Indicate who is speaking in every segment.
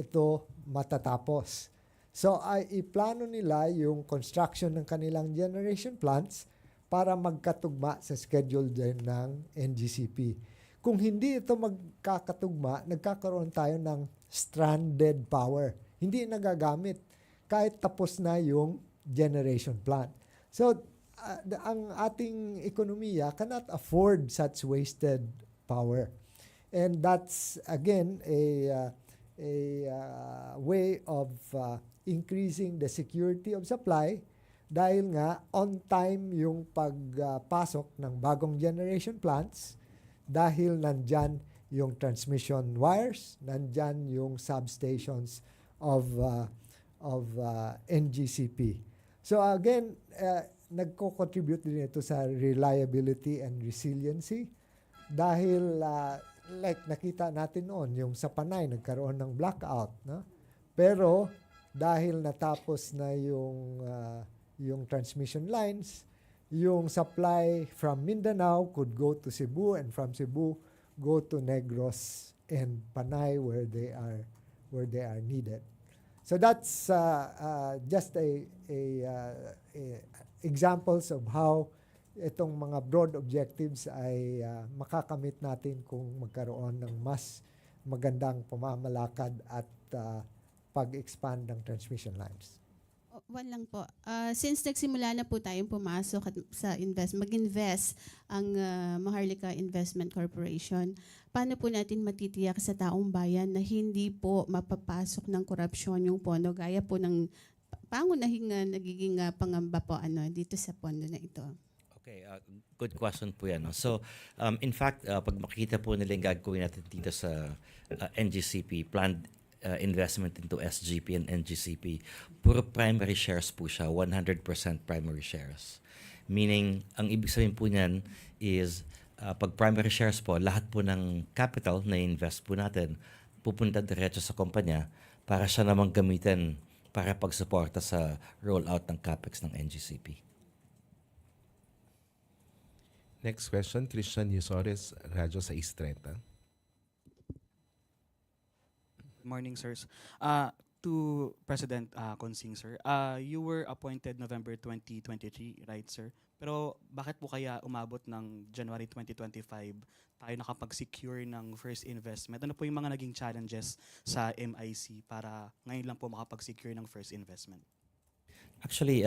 Speaker 1: ito matatapos. So ay iplano nila yung construction ng kanilang generation plants para magkatugma sa schedule din ng NGCP. Kung hindi ito magkakatugma, nagkakaroon tayo ng stranded power. Hindi nagagamit kahit tapos na yung generation plant. So ang ating ekonomiya cannot afford such wasted power. And that's again a way of increasing the security of supply dahil nga on time yung pagpasok ng bagong generation plants dahil nandyan yung transmission wires, nandyan yung substations of NGCP. So again, nagko-contribute din ito sa reliability and resiliency dahil like nakita natin noon, yung sa Panay nagkaroon ng blackout, no? Pero dahil natapos na yung transmission lines, yung supply from Mindanao could go to Cebu and from Cebu go to Negros and Panay where they are needed. So that's just a examples of how itong mga broad objectives ay makakamit natin kung magkaroon ng mas magandang pamamalakad at pag-expand ng transmission lines.
Speaker 2: One lang po. Since nagsimula na po tayong pumasok sa mag-invest ang Maharlika Investment Corporation, paano po natin matitiyak sa taong bayan na hindi po mapapasok ng korupsyon yung pondo gaya po ng pangunahing nagiging pangamba po dito sa pondo na ito?
Speaker 3: Okay, good question po yan. No? So, in fact, pag makikita po nila yung gagawin natin dito sa NGCP, planned investment into SGP and NGCP, puro primary shares po siya, 100% primary shares. Meaning, ang ibig sabihin po niyan is, pag primary shares po, lahat po ng capital na invest po natin, pupunta diretso sa kumpanya para siya namang gamitin para pagsuporta sa rollout ng CAPEX ng NGCP.
Speaker 4: Next question, Christian Yusores, Radyo 630.
Speaker 5: Good morning, sirs. To President Consing, sir, you were appointed November 2023, right, sir? Pero bakit po kaya umabot ng January 2025 tayo nakapag-secure ng first investment? Ano po yung mga naging challenges sa MIC para ngayon lang po makapag-secure ng first investment?
Speaker 3: Actually,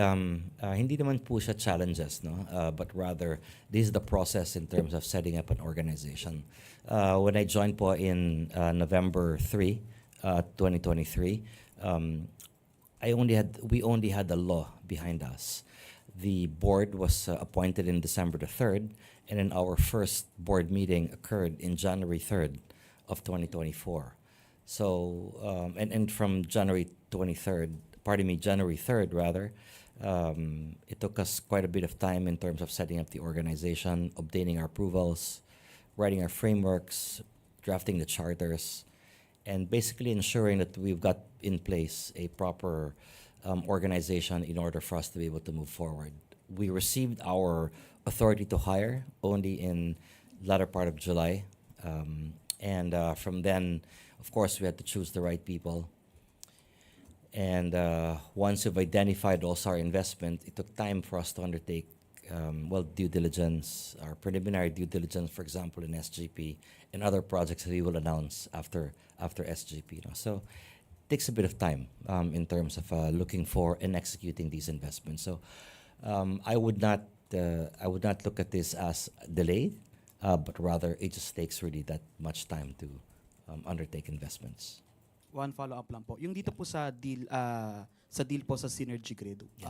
Speaker 3: hindi naman po siya challenges, no? But rather, this is the process in terms of setting up an organization. When I joined po in November 3, 2023, we only had the law behind us. The board was appointed in December the 3rd, and then our first board meeting occurred in January 3rd of 2024. So, and from January 3rd rather, it took us quite a bit of time in terms of setting up the organization, obtaining our approvals, writing our frameworks, drafting the charters, and basically ensuring that we've got in place a proper organization in order for us to be able to move forward. We received our authority to hire only in latter part of July. And from then, of course, we had to choose the right people. And once we've identified also our investment, it took time for us to undertake due diligence, our preliminary due diligence, for example, in SGP and other projects that we will announce after SGP. So it takes a bit of time in terms of looking for and executing these investments. So I would not look at this as delayed, but rather it just takes really that much time to undertake investments.
Speaker 5: One follow-up lang po. Yung dito po sa deal po sa Synergy Grid,
Speaker 3: Yes.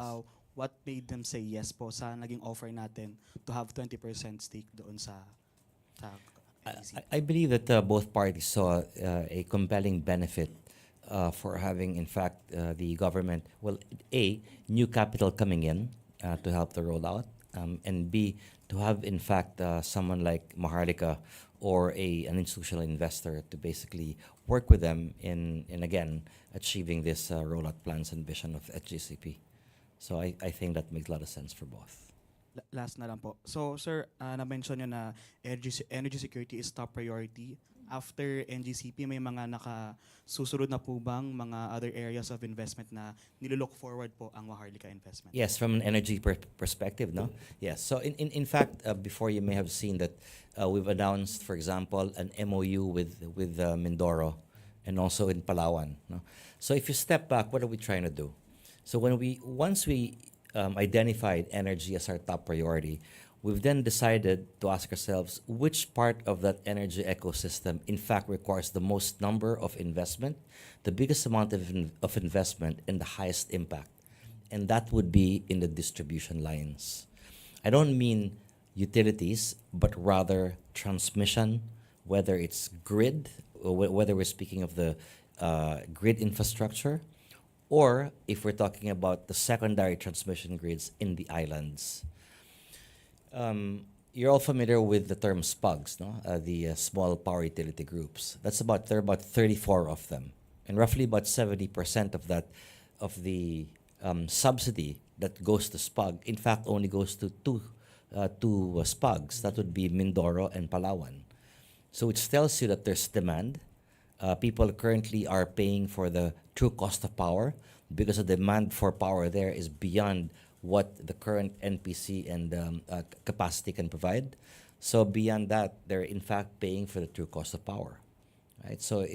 Speaker 5: what made them say yes po sa naging offer natin to have 20% stake doon sa IEC?
Speaker 3: I believe that both parties saw a compelling benefit for having, in fact, the government, new capital coming in to help the rollout, and B, to have, in fact, someone like Maharlika or an institutional investor to basically work with them in again, achieving this rollout plans and vision of HGCP. So I think that makes a lot of sense for both.
Speaker 5: Last na lang po. So, sir, na-mention nyo na energy security is top priority after NGCP, may mga nakasusunod na po bang mga other areas of investment na nilook forward po ang Maharlika Investment?
Speaker 3: Yes, from an energy perspective, no? Yes. So in fact, before you may have seen that we've announced, for example, an MOU with Mindoro and also in Palawan. No? So if you step back, what are we trying to do? So once we identified energy as our top priority, we've then decided to ask ourselves which part of that energy ecosystem in fact requires the most number of investment, the biggest amount of investment, and the highest impact. And that would be in the distribution lines. I don't mean utilities, but rather transmission, whether it's grid, or whether we're speaking of the grid infrastructure, or if we're talking about the secondary transmission grids in the islands. You're all familiar with the term SPUGs, no? The small power utility groups. There are about 34 of them, and roughly about 70% of the subsidy that goes to SPUG, in fact, only goes to two SPUGs. That would be Mindoro and Palawan. So which tells you that there's demand. People currently are paying for the true cost of power because the demand for power there is beyond what the current NPC and capacity can provide. So beyond that, they're in fact paying for the true cost of power, right? So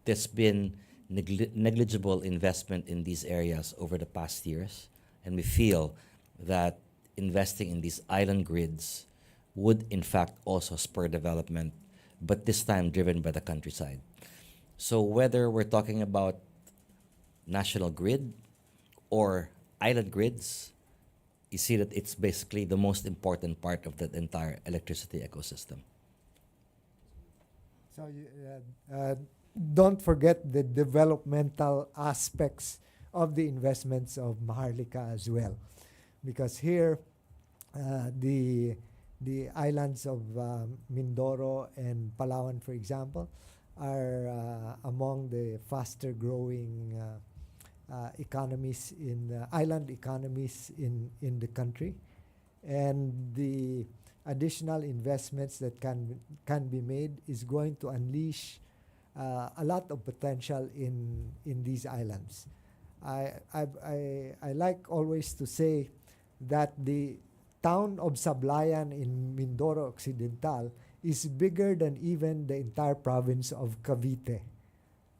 Speaker 3: there's been negligible investment in these areas over the past years, and we feel that investing in these island grids would in fact also spur development, but this time driven by the countryside. So whether we're talking about national grid or island grids, you see that it's basically the most important part of that entire electricity ecosystem.
Speaker 1: So don't forget the developmental aspects of the investments of Maharlika as well, because here the islands of Mindoro and Palawan, for example, are among the faster growing economies island economies in the country, and the additional investments that can be made is going to unleash a lot of potential in these islands. I like always to say that the town of Sablayan in Mindoro Occidental is bigger than even the entire province of Cavite.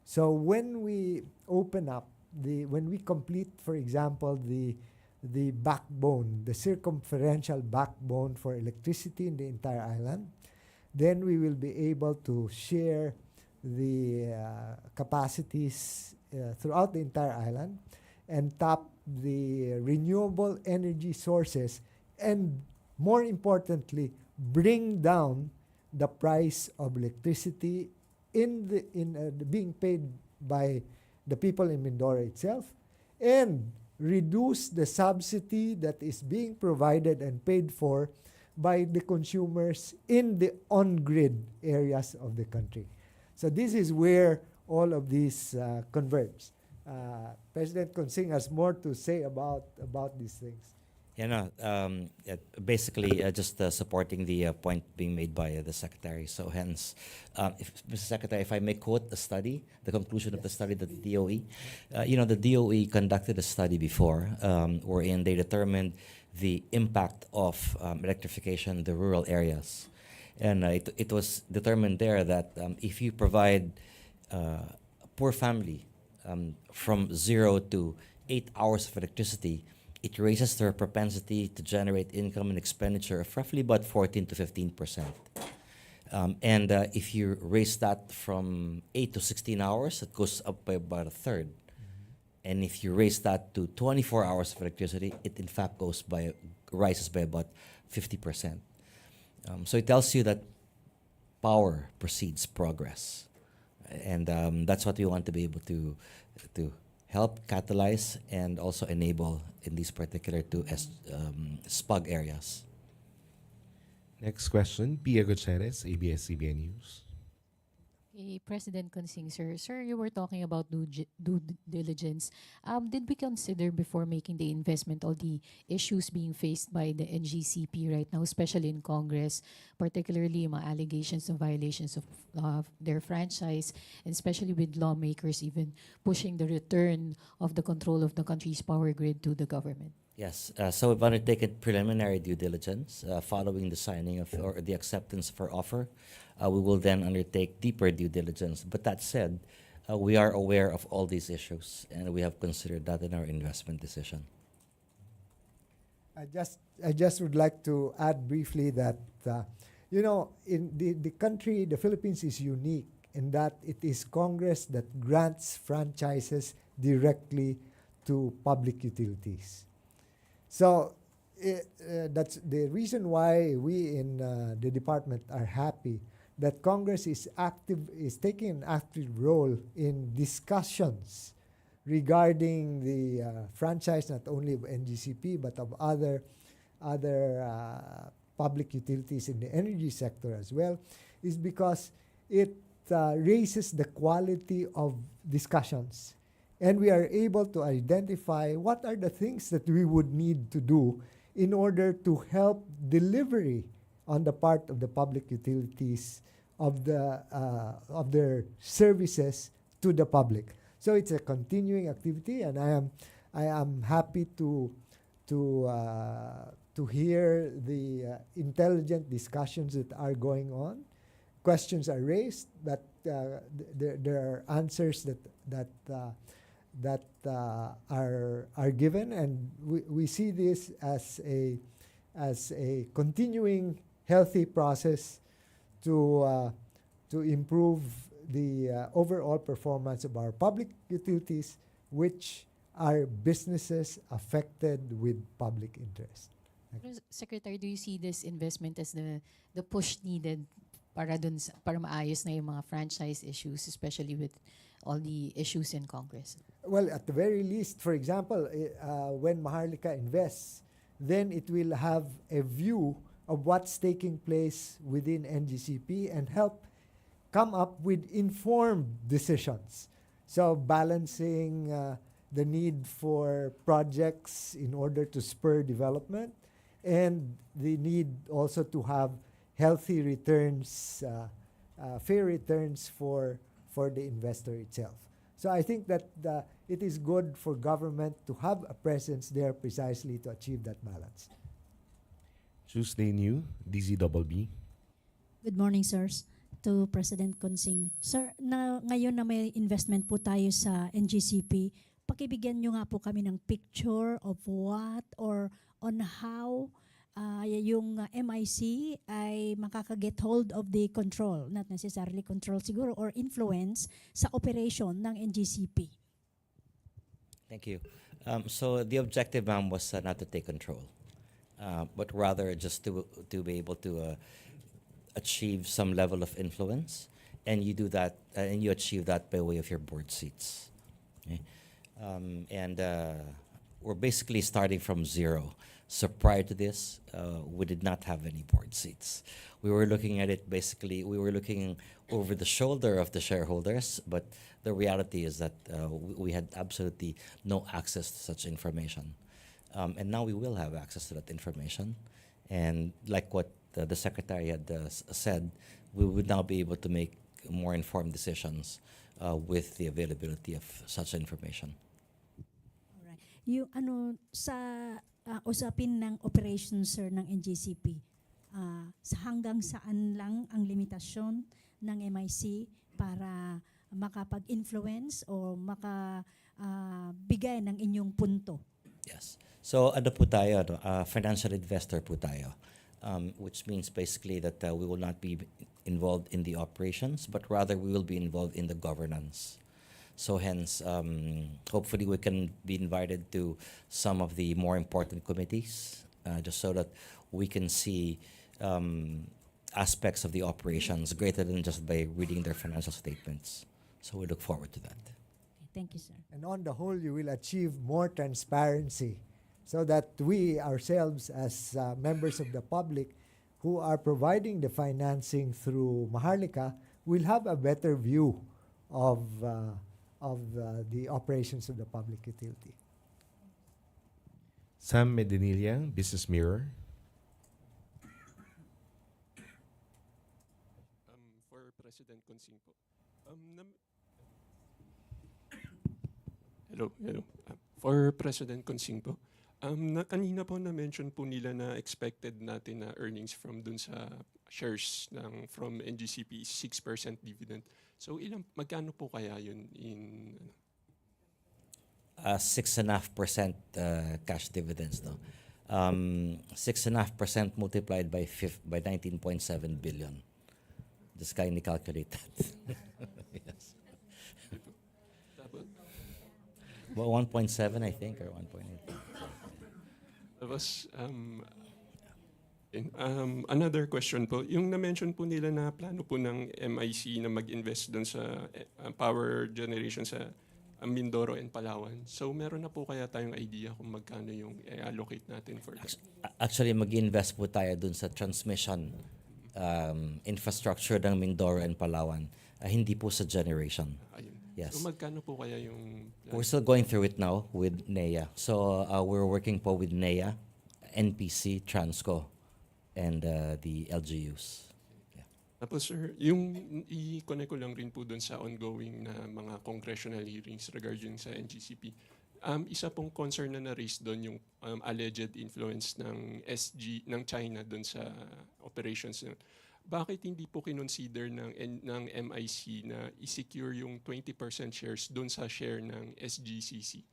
Speaker 1: So when we open up when we complete, for example, the backbone, the circumferential backbone for electricity in the entire island, then we will be able to share the capacities throughout the entire island and tap the renewable energy sources, and more importantly, bring down the price of electricity being paid by the people in Mindoro itself, and reduce the subsidy that is being provided and paid for by the consumers in the on-grid areas of the country. So this is where all of these converge. President Consing has more to say about these things.
Speaker 3: Basically just supporting the point being made by the Secretary. So hence, Mr. Secretary, if I may quote the study, the conclusion of the study that the DOE, the DOE conducted a study before wherein they determined the impact of electrification in the rural areas. And it was determined there that if you provide a poor family from 0 to 8 hours of electricity, it raises their propensity to generate income and expenditure of roughly about 14 to 15%. And if you raise that from 8 to 16 hours, it goes up by about a third. And if you raise that to 24 hours of electricity, it in fact rises by about 50%. So it tells you that power precedes progress. And that's what we want to be able to help catalyze and also enable in these particular two SPUG areas.
Speaker 4: Next question, Pia Gutierrez, ABS-CBN News.
Speaker 6: President Consing, sir. Sir, you were talking about due diligence. Did we consider before making the investment all the issues being faced by the NGCP right now, especially in Congress, particularly yung mga allegations of violations of their franchise, and especially with lawmakers even pushing the return of the control of the country's power grid to the government?
Speaker 3: Yes, so we've undertaken preliminary due diligence following the signing of or the acceptance of our offer. We will then undertake deeper due diligence. But that said, we are aware of all these issues, and we have considered that in our investment decision.
Speaker 1: I just would like to add briefly that in the country, the Philippines is unique in that it is Congress that grants franchises directly to public utilities. So that's the reason why we in the department are happy that Congress is taking an active role in discussions regarding the franchise not only of NGCP but of other public utilities in the energy sector as well, is because it raises the quality of discussions. And we are able to identify what are the things that we would need to do in order to help delivery on the part of the public utilities of their services to the public. So it's a continuing activity, and I am happy to hear the intelligent discussions that are going on. Questions are raised, but there are answers that are given, and we see this as a continuing healthy process to improve the overall performance of our public utilities, which are businesses affected with public interest.
Speaker 6: Secretary, do you see this investment as the push needed para maayos na yung mga franchise issues, especially with all the issues in Congress?
Speaker 1: Well, at the very least, for example, when Maharlika invests, then it will have a view of what's taking place within NGCP and help come up with informed decisions. So balancing the need for projects in order to spur development and the need also to have healthy returns, fair returns for the investor itself. So I think that it is good for government to have a presence there precisely to achieve that balance.
Speaker 4: Tuesday New, DZBB.
Speaker 7: Good morning, sirs. To President Consing. Sir, ngayon na may investment po tayo sa NGCP, pakibigyan nyo nga po kami ng picture of what or on how yung MIC ay makakaget hold of the control, not necessarily control siguro, or influence sa operation ng NGCP.
Speaker 3: Thank you. So the objective, ma'am, was not to take control, but rather just to be able to achieve some level of influence, and you do that, and you achieve that by way of your board seats. Okay? And we're basically starting from zero. So prior to this, we did not have any board seats. We were looking at it basically, we were looking over the shoulder of the shareholders, but the reality is that we had absolutely no access to such information. And now we will have access to that information. And like what the Secretary had said, we would now be able to make more informed decisions with the availability of such information.
Speaker 7: Alright. Yung sa usapin ng operations, sir, ng NGCP, sa hanggang saan lang ang limitasyon ng MIC para makapag-influence o makabigay ng inyong punto?
Speaker 3: Yes. So ano po tayo, financial investor po tayo, which means basically that we will not be involved in the operations, but rather we will be involved in the governance. So hence, hopefully we can be invited to some of the more important committees, just so that we can see aspects of the operations greater than just by reading their financial statements. So we look forward to that.
Speaker 7: Okay, thank you, sir.
Speaker 1: And on the whole, you will achieve more transparency so that we ourselves as members of the public who are providing the financing through Maharlika we'll have a better view of the operations of the public utility.
Speaker 4: Sam Medinilla, Business Mirror.
Speaker 8: For President Consing po. Hello. For President Consing po. Kanina po na-mention po nila na expected natin na earnings from dun sa shares from NGCP is 6% dividend. So magkano po kaya yun in
Speaker 3: 6.5% cash dividends, no? 6.5% multiplied by 19.7 billion. Just kindly calculate that. Yes. Well, 1.7, I think, or 1.8.
Speaker 8: Tapos, another question po, yung na-mention po nila na plano po ng MIC na mag-invest doon sa power generation sa Mindoro and Palawan. So meron na po kaya tayong idea kung magkano yung i-allocate natin for that?
Speaker 3: Actually, mag-invest po tayo dun sa transmission infrastructure ng Mindoro and Palawan. Hindi po sa generation.
Speaker 8: Ayun.
Speaker 3: Yes.
Speaker 8: So magkano po kaya yung
Speaker 3: We're still going through it now with NEA. So we're working po with NEA, NPC, Transco, and the LGUs.
Speaker 8: Tapos sir, yung i-connect ko lang rin po dun sa ongoing na mga congressional hearings regarding sa NGCP. Isa pong concern na na-raise doon yung alleged influence ng China doon sa operations. Bakit hindi po kinonsider ng MIC na i-secure yung 20% shares doon sa share ng SGCC?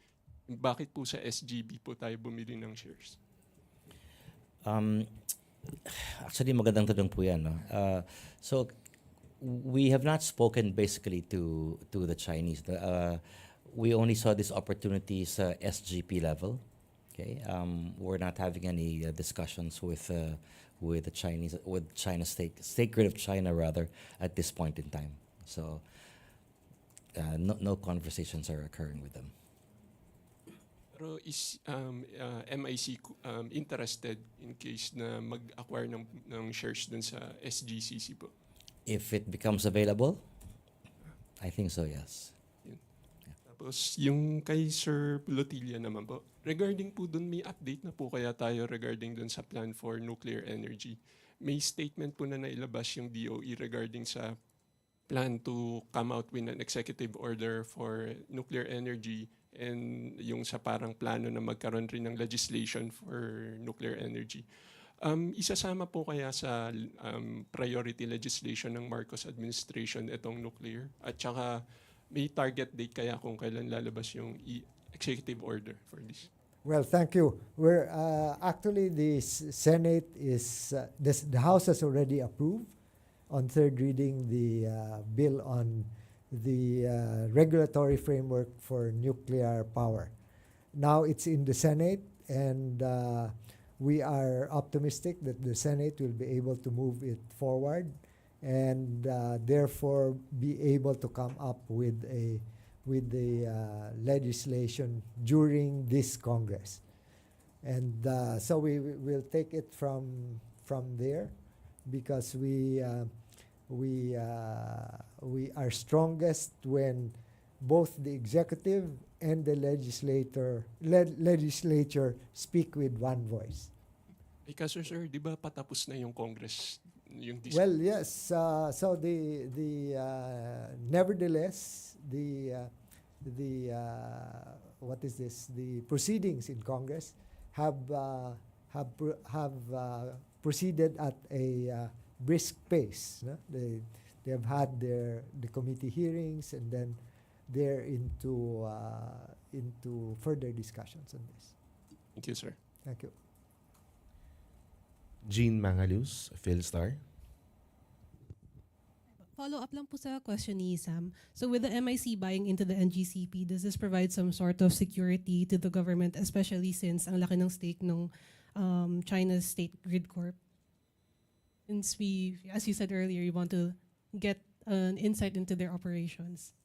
Speaker 8: Bakit po sa SGB po tayo bumili ng shares?
Speaker 3: Actually, magandang tanong po yan. No? So, we have not spoken basically to the Chinese. We only saw this opportunity sa SGP level. Okay, we're not having any discussions with the Chinese, with China State Grid of China rather, at this point in time. So, no conversations are occurring with them.
Speaker 8: Pero is MIC interested in case na mag-acquire ng shares dun sa SGCC po?
Speaker 3: If it becomes available, I think so, yes.
Speaker 8: Tapos yung kay Sir Lotilla naman po, regarding po dun, may update na po kaya tayo regarding dun sa plan for nuclear energy. May statement po na nailabas yung DOE regarding sa plan to come out with an executive order for nuclear energy and yung sa parang plano na magkaroon rin ng legislation for nuclear energy. Isasama po kaya sa priority legislation ng Marcos administration itong nuclear? At saka may target date kaya kung kailan lalabas yung executive order for this?
Speaker 1: Well, thank you. We're actually the Senate is the House has already approved on third reading the bill on the regulatory framework for nuclear power. Now it's in the Senate, and we are optimistic that the Senate will be able to move it forward and therefore be able to come up with the legislation during this Congress. And so we will take it from there, because we are strongest when both the executive and the legislature speak with one voice.
Speaker 8: Kaso sir, di ba patapos na yung Congress? Yung
Speaker 1: Well, yes. So the nevertheless the what is this? The proceedings in Congress have proceeded at a brisk pace. No? They have had the committee hearings, and then they're into further discussions on this.
Speaker 8: Thank you, sir.
Speaker 1: Thank you.
Speaker 4: Jean Mangalus, Philstar.
Speaker 9: Follow up lang po sa question ni Sam. So with the MIC buying into the NGCP, does this provide some sort of security to the government, especially since ang laki ng stake ng China's State Grid Corp? Since we, as you said earlier, you want to get an insight into their operations.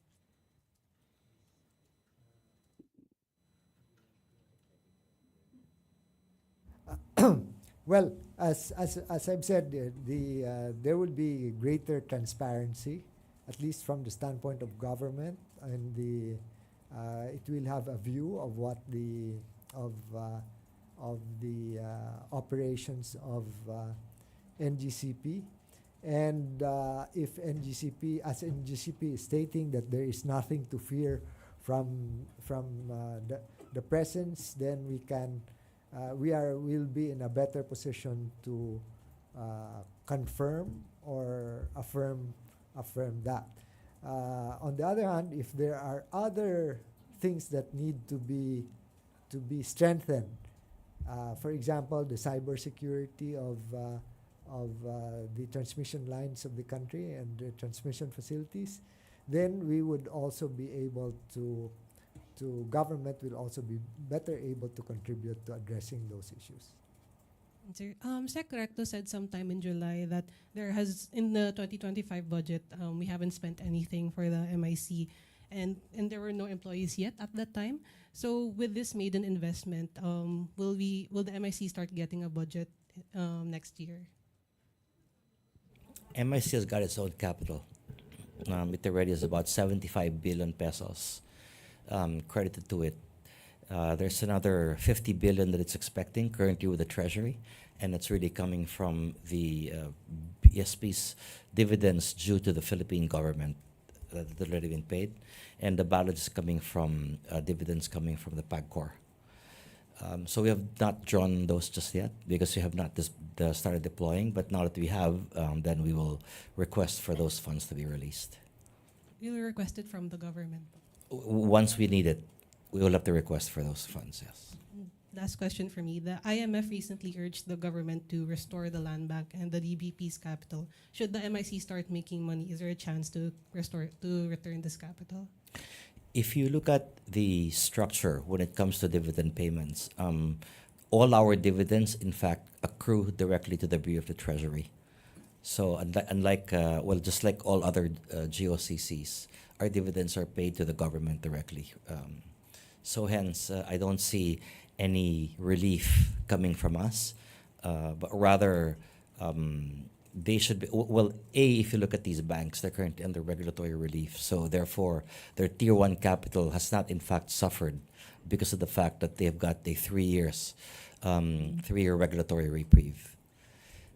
Speaker 1: Well, as I've said, there will be greater transparency at least from the standpoint of government, and it will have a view of what the operations of NGCP. And if NGCP is stating that there is nothing to fear from the presence, then we'll be in a better position to confirm or affirm that. On the other hand, if there are other things that need to be strengthened, for example, the cybersecurity of the transmission lines of the country and the transmission facilities, then we would also be able to government will also be better able to contribute to addressing those issues.
Speaker 9: Sir, Sec Recto said sometime in July that there has, in the 2025 budget, we haven't spent anything for the MIC, and there were no employees yet at that time. So with this maiden investment, will the MIC start getting a budget next year?
Speaker 3: MIC has got its own capital. It already is about 75 billion pesos credited to it. There's another 50 billion that it's expecting currently with the Treasury, and it's really coming from the BSP's dividends due to the Philippine government that have already been paid, and the balance is coming from dividends coming from the PAGCOR. So we have not drawn those just yet because we have not started deploying, but now that we have, then we will request for those funds to be released.
Speaker 9: You'll request it from the government.
Speaker 3: Once we need it, we will have to request for those funds, yes.
Speaker 9: Last question for me. The IMF recently urged the government to restore the land bank and the DBP's capital. Should the MIC start making money, is there a chance to return this capital?
Speaker 3: If you look at the structure when it comes to dividend payments, all our dividends, in fact, accrue directly to the Bureau of the Treasury. So unlike, just like all other GOCCs, our dividends are paid to the government directly. So hence, I don't see any relief coming from us, but rather they should be, if you look at these banks, they're currently under regulatory relief. So therefore, their Tier 1 capital has not in fact suffered because of the fact that they've got a 3-year regulatory reprieve.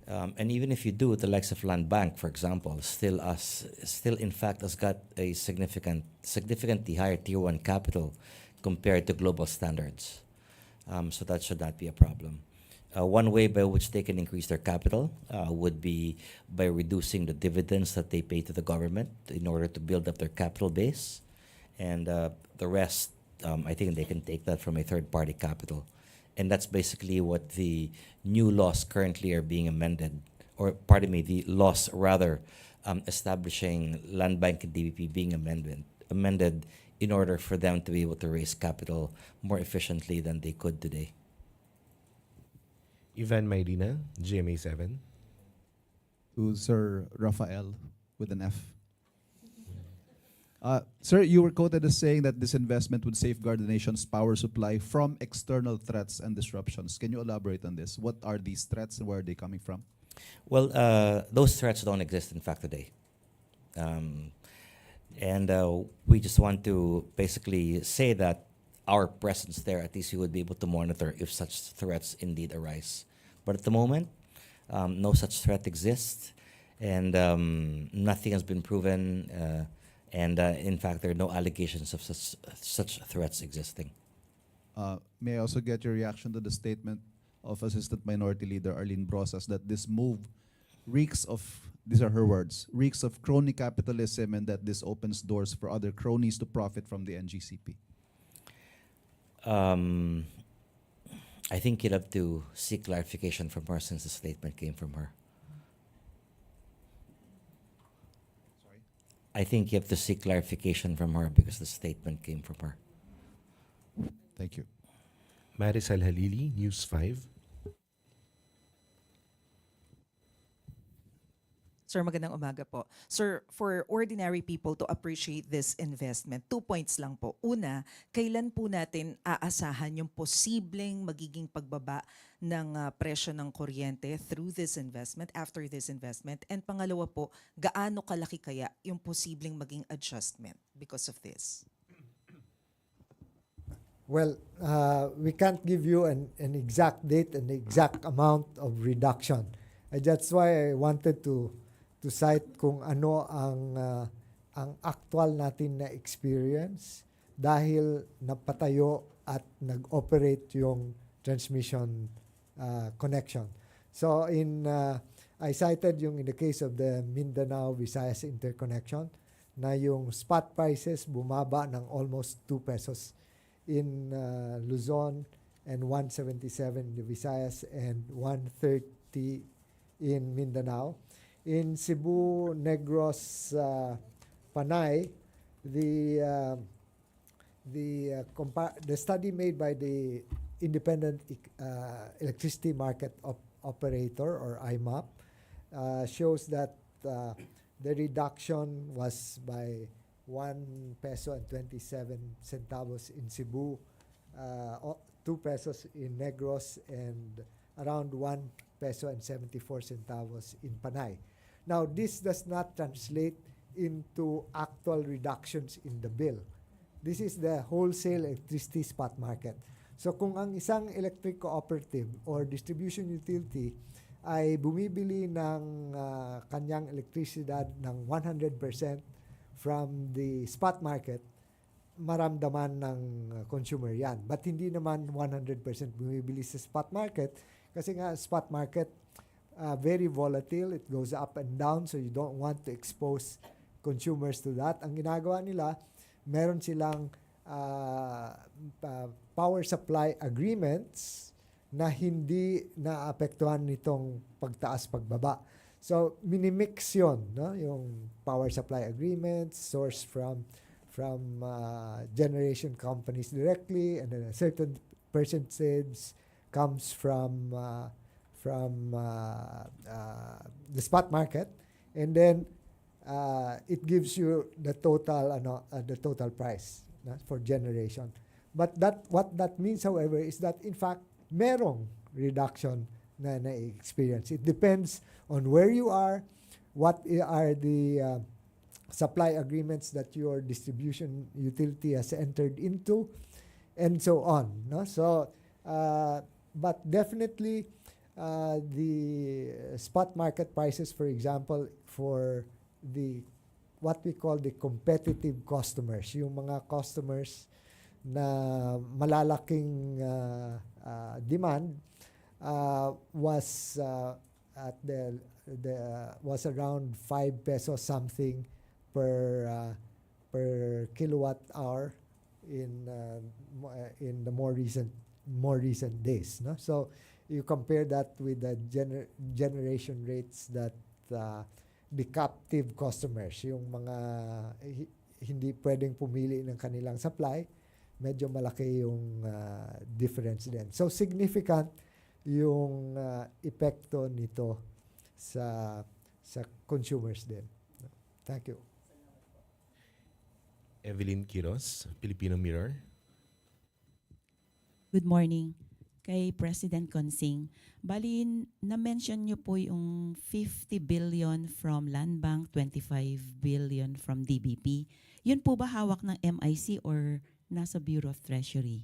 Speaker 3: And even if you do, the likes of Land Bank, for example, still in fact has got a significantly higher Tier 1 capital compared to global standards. So that should not be a problem. One way by which they can increase their capital would be by reducing the dividends that they pay to the government in order to build up their capital base. And the rest, I think they can take that from a third-party capital. And that's basically what the new laws currently are being amended, or pardon me, the laws rather establishing Land Bank and DBP being amended in order for them to be able to raise capital more efficiently than they could today.
Speaker 4: Ivan Mayrina, GMA7.
Speaker 10: To Sir Rafael with an F. Sir, you were quoted as saying that this investment would safeguard the nation's power supply from external threats and disruptions. Can you elaborate on this? What are these threats and where are they coming from?
Speaker 3: Well, those threats don't exist, in fact, today. And we just want to basically say that our presence there, at least we would be able to monitor if such threats indeed arise. But at the moment, no such threat exists, and nothing has been proven, and in fact, there are no allegations of such threats existing.
Speaker 10: May I also get your reaction to the statement of Assistant Minority Leader Arlene Brosas that this move reeks of, these are her words, reeks of crony capitalism, and that this opens doors for other cronies to profit from the NGCP?
Speaker 3: I think you'll have to seek clarification from her since the statement came from her.
Speaker 10: Sorry?
Speaker 3: I think you have to seek clarification from her because the statement came from her.
Speaker 10: Thank you.
Speaker 4: Maricel Halili, News 5.
Speaker 11: Sir, magandang umaga po. Sir, for ordinary people to appreciate this investment, 2 points lang po. Una, kailan po natin aasahan yung posibleng magiging pagbaba ng presyo ng kuryente through this investment, after this investment? And pangalawa po, gaano kalaki kaya yung posibleng maging adjustment because of this?
Speaker 1: Well, we can't give you an exact date and the exact amount of reduction. That's why I wanted to cite kung ano ang actual natin na experience dahil napatayo at nag-operate yung transmission connection. So I cited yung in the case of the Mindanao-Visayas interconnection na yung spot prices bumaba ng almost 2 pesos in Luzon and 177 in the Visayas and 130 in Mindanao. In Cebu, Negros, Panay, the study made by the Independent Electricity Market Operator or IMAP shows that the reduction was by 1 peso and 27 centavos in Cebu, 2 pesos in Negros, and around 1 peso and 74 centavos in Panay. Now, this does not translate into actual reductions in the bill. This is the wholesale electricity spot market. So kung ang isang electric cooperative or distribution utility ay bumibili ng kanyang elektrisidad ng 100% from the spot market, maramdaman ng consumer yan. But hindi naman 100% bumibili sa spot market kasi nga spot market very volatile. It goes up and down, so you don't want to expose consumers to that. Ang ginagawa nila, meron silang power supply agreements na hindi naapektuhan nitong pagtaas pagbaba. So minimix yun, no? Yung power supply agreements sourced from generation companies directly, and then a certain percentage comes from the spot market, and then it gives you the total price for generation. But what that means, however, is that in fact merong reduction na na-experience. It depends on where you are, what are the supply agreements that your distribution utility has entered into, and so on. No? So, but definitely the spot market prices, for example, for the what we call the competitive customers, yung mga customers na malalaking demand, was at was around 5 pesos something per kilowatt hour in the more recent days, no? So you compare that with the generation rates that the captive customers, yung mga hindi pwedeng pumili ng kanilang supply, medyo malaki yung difference din. So significant yung epekto nito sa consumers din. Thank you.
Speaker 4: Evelyn Quiros, Filipino Mirror.
Speaker 12: Good morning. Kay President Consing, bali na-mention nyo po yung 50 billion from Land Bank, 25 billion from DBP. Yun po ba hawak ng MIC or nasa Bureau of Treasury?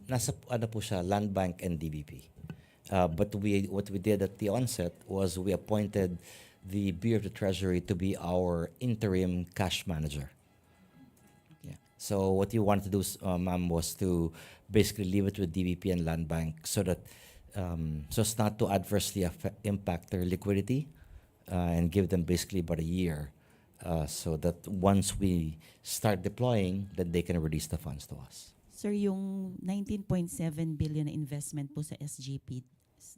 Speaker 3: Nasa ano po siya, Land Bank and DBP. But what we did at the onset was we appointed the Bureau of the Treasury to be our interim cash manager. Yeah. So what you wanted to do, ma'am, was to basically leave it with DBP and Land Bank so that so as not to adversely impact their liquidity and give them basically about a year so that once we start deploying, then they can release the funds to us.
Speaker 12: Sir, yung 19.7 billion na investment po sa SGP,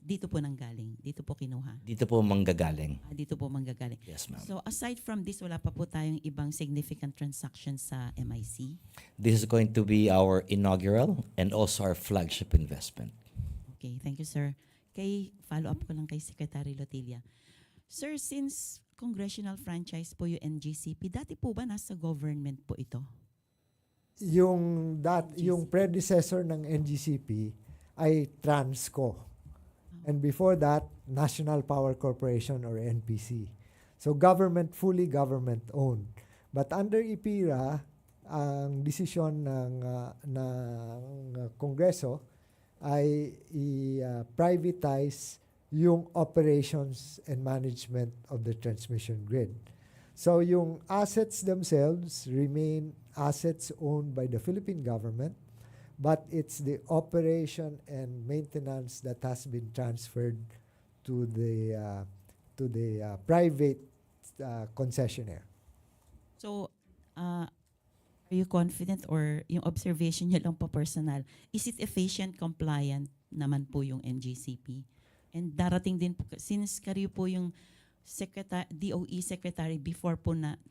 Speaker 12: dito po nanggaling? Dito po kinuha?
Speaker 3: Dito po manggagaling.
Speaker 12: Dito po manggagaling.
Speaker 3: Yes, ma'am.
Speaker 12: So aside from this, wala pa po tayong ibang significant transactions sa MIC?
Speaker 3: This is going to be our inaugural and also our flagship investment.
Speaker 12: Okay, thank you, sir. follow up ko lang kay Secretary Lotilla. Sir, since congressional franchise po yung NGCP, dati po ba nasa government po ito?
Speaker 1: Yung predecessor ng NGCP ay Transco. And before that, National Power Corporation or NPC. So fully government owned. But under IPIRA, ang desisyon ng Kongreso ay i-privatize yung operations and management of the transmission grid. So yung assets themselves remain assets owned by the Philippine government, but it's the operation and maintenance that has been transferred to the private concessionaire.
Speaker 12: So, are you confident or yung observation niyo lang po personal, is it efficient compliant naman po yung NGCP? And darating din po, since kayo po yung DOE Secretary before 2009,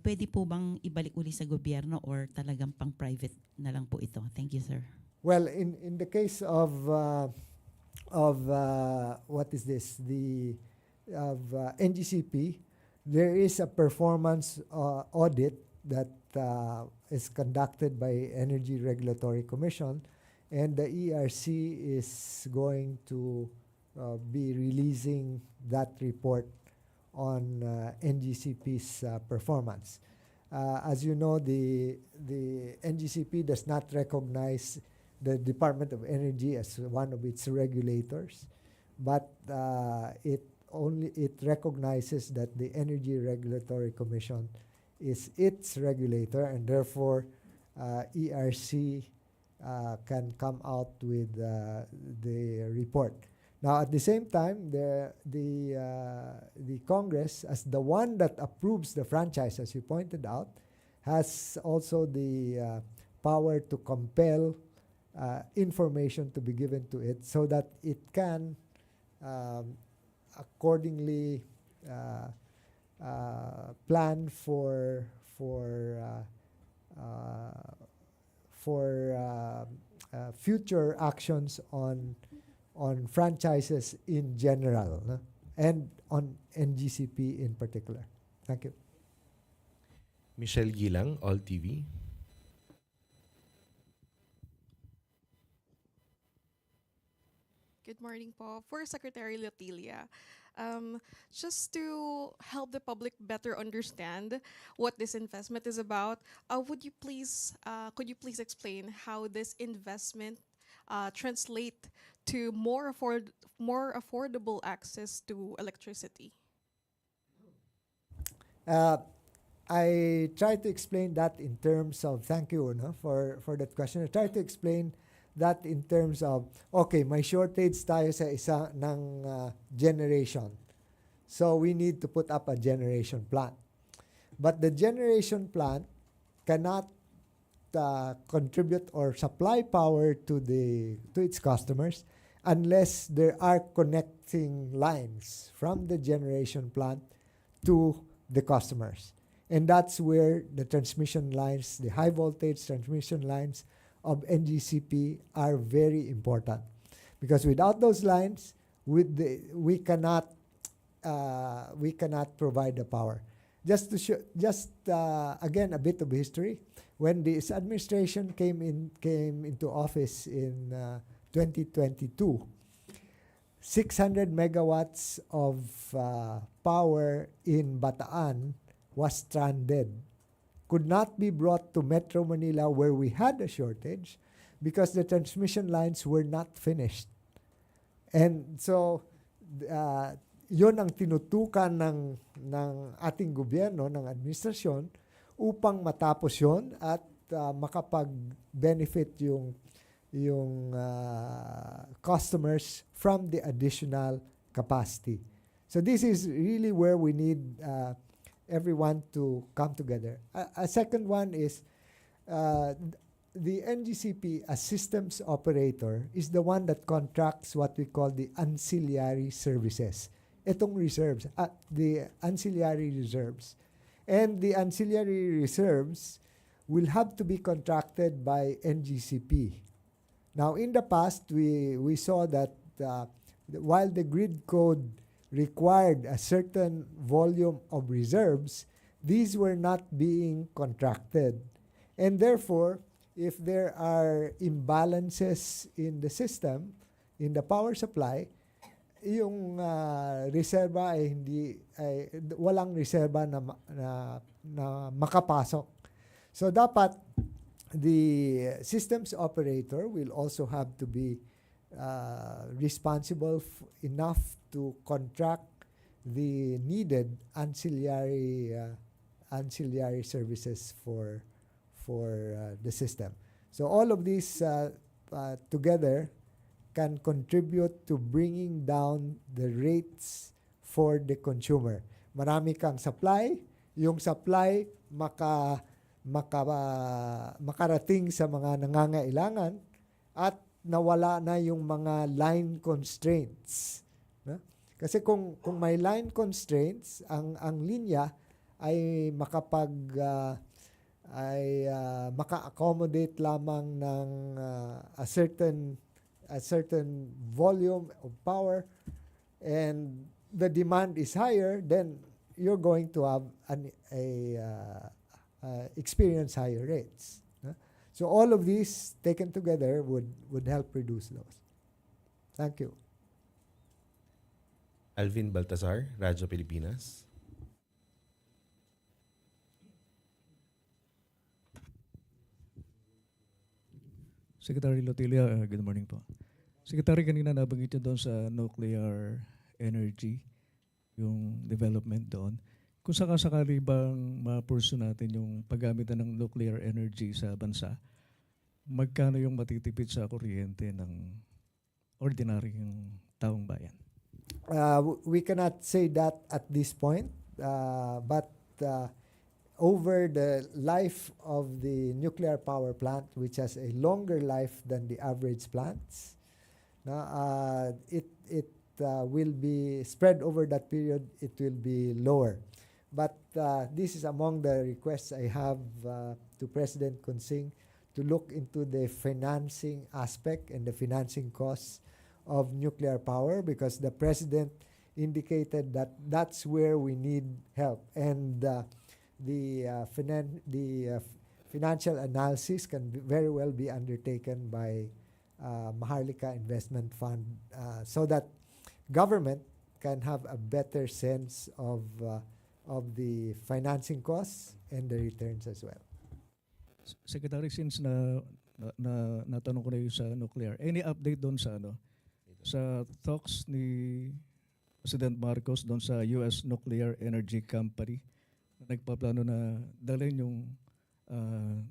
Speaker 12: pwede po bang ibalik uli sa gobyerno or talagang pang-private na lang po ito? Thank you, sir.
Speaker 1: Well, in the case of what is this? NGCP, there is a performance audit that is conducted by Energy Regulatory Commission, and the ERC is going to be releasing that report on NGCP's performance. As you know, the NGCP does not recognize the Department of Energy as one of its regulators, but it recognizes that the Energy Regulatory Commission is its regulator, and therefore ERC can come out with the report. Now, at the same time, the Congress, as the one that approves the franchise, as you pointed out, has also the power to compel information to be given to it so that it can accordingly plan for future actions on franchises in general, no? And on NGCP in particular. Thank you.
Speaker 4: Michelle Gilang, All TV.
Speaker 13: Good morning po. For Secretary Lotilla, just to help the public better understand what this investment is about, could you please explain how this investment translate to more affordable access to electricity?
Speaker 1: I try to explain that in terms of, thank you for that question. I try to explain that in terms of, okay, may shortage tayo sa isa ng generation. So we need to put up a generation plant. But the generation plant cannot contribute or supply power to its customers unless there are connecting lines from the generation plant to the customers. And that's where the transmission lines, the high voltage transmission lines of NGCP are very important. Because without those lines, we cannot provide the power. Just to show, again, a bit of history. When this administration came into office in 2022, 600 megawatts of power in Bataan was stranded. Could not be brought to Metro Manila where we had a shortage because the transmission lines were not finished. And so, yun ang tinutukan ng ating gobyerno, ng administrasyon, upang matapos yun at makapag-benefit yung customers from the additional capacity. So this is really where we need everyone to come together. A second one is the NGCP as systems operator is the one that contracts what we call the ancillary services. Itong reserves, the ancillary reserves. And the ancillary reserves will have to be contracted by NGCP Now, in the past, we saw that while the grid code required a certain volume of reserves, these were not being contracted. And therefore, if there are imbalances in the system, in the power supply, yung reserba ay walang reserba na makapasok. So dapat the systems operator will also have to be responsible enough to contract the needed ancillary services for the system. So all of these together can contribute to bringing down the rates for the consumer. Marami kang supply, yung supply makarating sa mga nangangailangan at nawala na yung mga line constraints. No? Kasi kung may line constraints, ang linya ay maka-accommodate lamang ng a certain volume of power, and the demand is higher, then you're going to have experience higher rates. So all of these taken together would help reduce those. Thank you.
Speaker 4: Alvin Baltazar, Radyo Pilipinas.
Speaker 14: Secretary Lotilia, good morning po. Secretary, kanina nabanggit niyo doon sa nuclear energy, yung development doon. Kung sakasakali bang ma-pursue natin yung paggamit ng nuclear energy sa bansa, magkano yung matitipid sa kuryente ng ordinaryong taong bayan?
Speaker 1: We cannot say that at this point, but over the life of the nuclear power plant, which has a longer life than the average plants, it will be spread over that period. It will be lower. But this is among the requests I have to President Consing to look into the financing aspect and the financing costs of nuclear power, because the President indicated that that's where we need help. And the financial analysis can very well be undertaken by Maharlika Investment Fund, so that government can have a better sense of the financing costs and the returns as well.
Speaker 14: Secretary, since natanong ko na yung sa nuclear, any update doon sa sa talks ni President Marcos doon sa US Nuclear Energy Company na nagpaplano na dalhin yung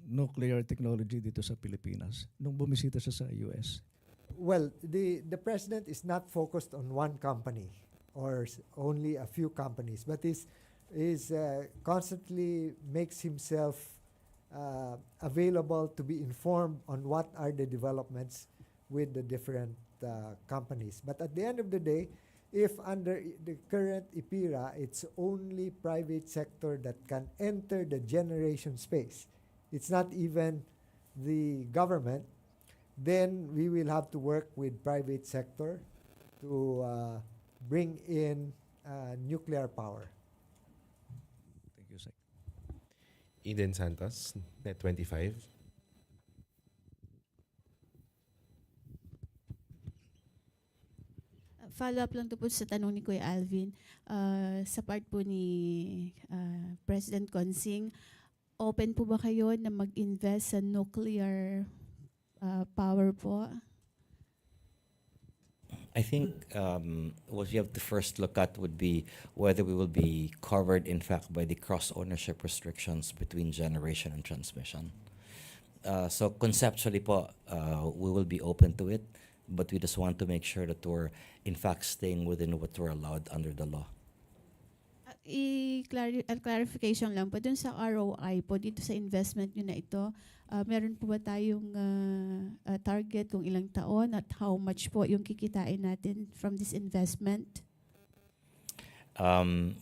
Speaker 14: nuclear technology dito sa Pilipinas nung bumisita siya sa US?
Speaker 1: Well, the President is not focused on one company or only a few companies, but is constantly makes himself available to be informed on what are the developments with the different companies. But at the end of the day, if under the current IPIRA, it's only private sector that can enter the generation space, it's not even the government, then we will have to work with private sector to bring in nuclear power.
Speaker 14: Thank you, Sec.
Speaker 4: Eden Santos, Net 25.
Speaker 2: Follow-up lang to po sa tanong ni Kuya Alvin. Sa part po ni President Consing, open po ba kayo na mag-invest sa nuclear power po?
Speaker 3: I think what you have to first look at would be whether we will be covered, in fact, by the cross-ownership restrictions between generation and transmission. So conceptually po, we will be open to it, but we just want to make sure that we're, in fact, staying within what we're allowed under the law.
Speaker 2: Clarification lang po, dun sa ROI po, dito sa investment nyo na ito, meron po ba tayong target kung ilang taon at how much po yung kikitain natin from this investment?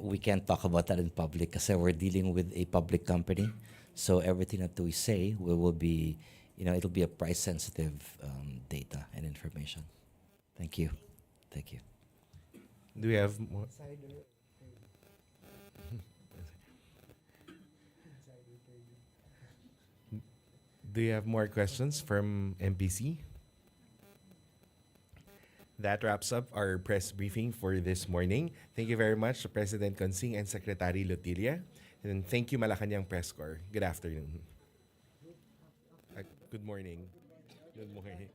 Speaker 3: We can't talk about that in public kasi we're dealing with a public company. So everything that we say, we will be it'll be a price-sensitive data and information. Thank you. Thank you.
Speaker 4: Do we have more? Do you have more questions from MPC? That wraps up our press briefing for this morning. Thank you very much to President Consing and Secretary Lotilia. And thank you, Malacanang Press Corps. Good afternoon. Good morning. Good morning.